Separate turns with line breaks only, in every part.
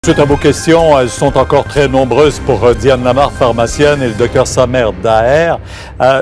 Suite à vos questions, elles sont encore très nombreuses pour Diane Lamarre, pharmacienne, et le docteur Samer Daher.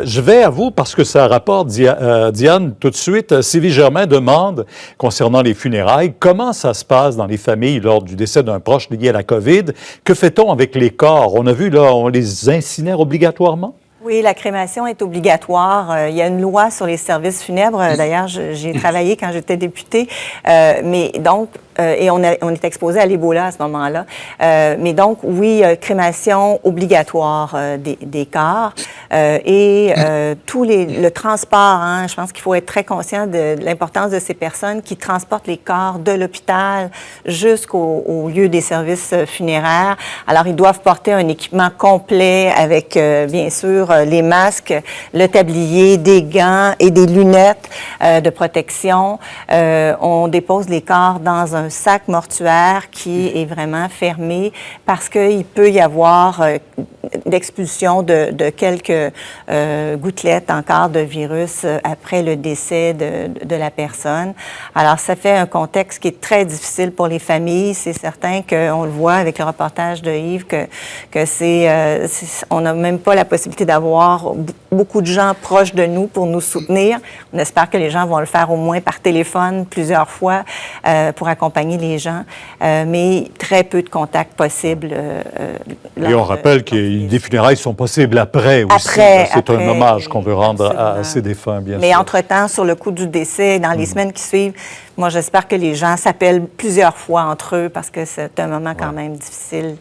Je vais à vous parce que ça rapporte, Diane, tout de suite. Sylvie Germain demande, concernant les funérailles, comment ça se passe dans les familles lors du décès d'un proche lié à la COVID? Que fait-on avec les corps? On a vu, là, on les incinère obligatoirement?
Oui, la crémation est obligatoire. Il y a une loi sur les services funèbres. D'ailleurs, j'ai travaillé quand j'étais députée. Mais donc, et on est exposé à l'Ebola à ce moment-là. Mais donc, oui, crémation obligatoire des corps. Le transport, hein, je pense qu'il faut être très conscient de l'importance de ces personnes qui transportent les corps de l'hôpital jusqu'au lieu des services funéraires. Alors, ils doivent porter un équipement complet avec, bien sûr, les masques, le tablier, des gants et des lunettes de protection. On dépose les corps dans un sac mortuaire qui est vraiment fermé parce qu'il peut y avoir l'expulsion de quelques gouttelettes encore de virus après le décès de la personne. Alors, ça fait un contexte qui est très difficile pour les familles. C'est certain qu'on le voit avec le reportage de Yves que on n'a même pas la possibilité d'avoir beaucoup de gens proches de nous pour nous soutenir. On espère que les gens vont le faire au moins par téléphone plusieurs fois pour accompagner les gens, mais très peu de contacts possibles.
Et on rappelle que des funérailles sont possibles après aussi. C'est un hommage qu'on veut rendre à ces défunts, bien sûr.
Mais entre-temps, sur le coup du décès, dans les semaines qui suivent, moi, j'espère que les gens s'appellent plusieurs fois entre eux parce que c'est un moment quand même difficile.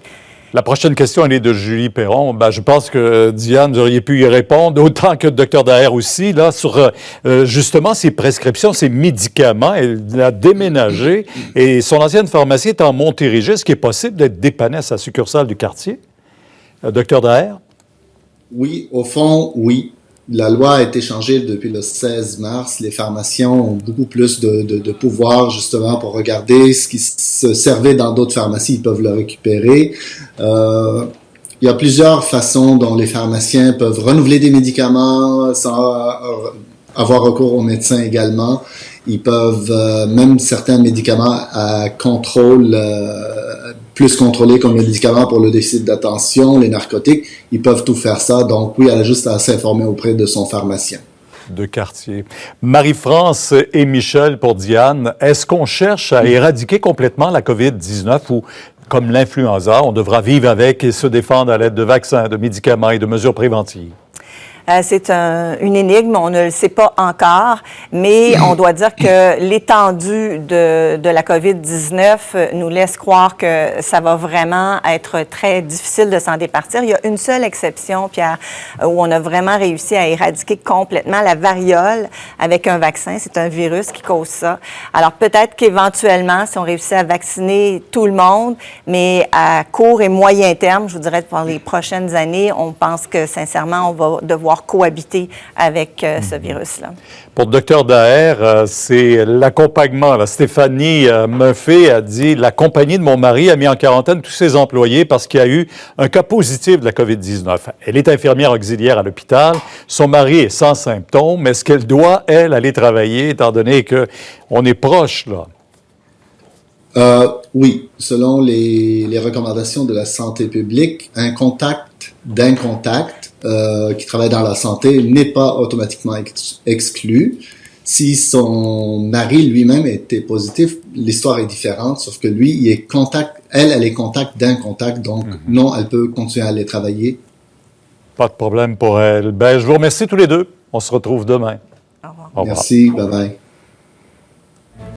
La prochaine question, elle est de Julie Perron. Je pense que, Diane, vous auriez pu y répondre, autant que le docteur Daher aussi, là, sur justement ses prescriptions, ses médicaments. Elle a déménagé et son ancienne pharmacie est en Montérégie. Est-ce qu'il est possible d'être dépanné à sa succursale du quartier? Docteur Daher?
Oui, au fond, oui. La loi a été changée depuis le 16 mars. Les pharmaciens ont beaucoup plus de pouvoir, justement, pour regarder ce qui se servait dans d'autres pharmacies. Ils peuvent le récupérer. Il y a plusieurs façons dont les pharmaciens peuvent renouveler des médicaments sans avoir recours aux médecins également. Ils peuvent, même certains médicaments à contrôle, plus contrôlés comme les médicaments pour le déficit d'attention, les narcotiques, ils peuvent tout faire ça. Donc oui, elle a juste à s'informer auprès de son pharmacien.
De quartier. Marie-France et Michel pour Diane, est-ce qu'on cherche à éradiquer complètement la COVID-19 ou, comme l'influenza, on devra vivre avec et se défendre à l'aide de vaccins, de médicaments et de mesures préventives?
C'est une énigme, on ne le sait pas encore, mais on doit dire que l'étendue de la COVID-19 nous laisse croire que ça va vraiment être très difficile de s'en départir. Il y a une seule exception, Pierre, où on a vraiment réussi à éradiquer complètement la variole avec un vaccin. C'est un virus qui cause ça. Alors peut-être qu'éventuellement, si on réussit à vacciner tout le monde, mais à court et moyen terme, je vous dirais pour les prochaines années, on pense que sincèrement, on va devoir cohabiter avec ce virus-là.
Pour le docteur Daher, c'est l'accompagnement. Là. Stéphanie Murphy a dit « La compagnie de mon mari a mis en quarantaine tous ses employés parce qu'il y a eu un cas positif de la COVID-19. Elle est infirmière auxiliaire à l'hôpital. Son mari est sans symptômes. Est-ce qu'elle doit, elle, aller travailler étant donné qu'on est proche, là? »
Oui, selon les recommandations de la santé publique, un contact d'un contact qui travaille dans la santé n'est pas automatiquement exclu. Si son mari lui-même était positif, l'histoire est différente, sauf que lui, il est contact, elle est contact d'un contact, donc non, elle peut continuer à aller travailler.
Pas de problème pour elle. Je vous remercie tous les deux. On se retrouve demain.
Au revoir.
Merci, bye-bye.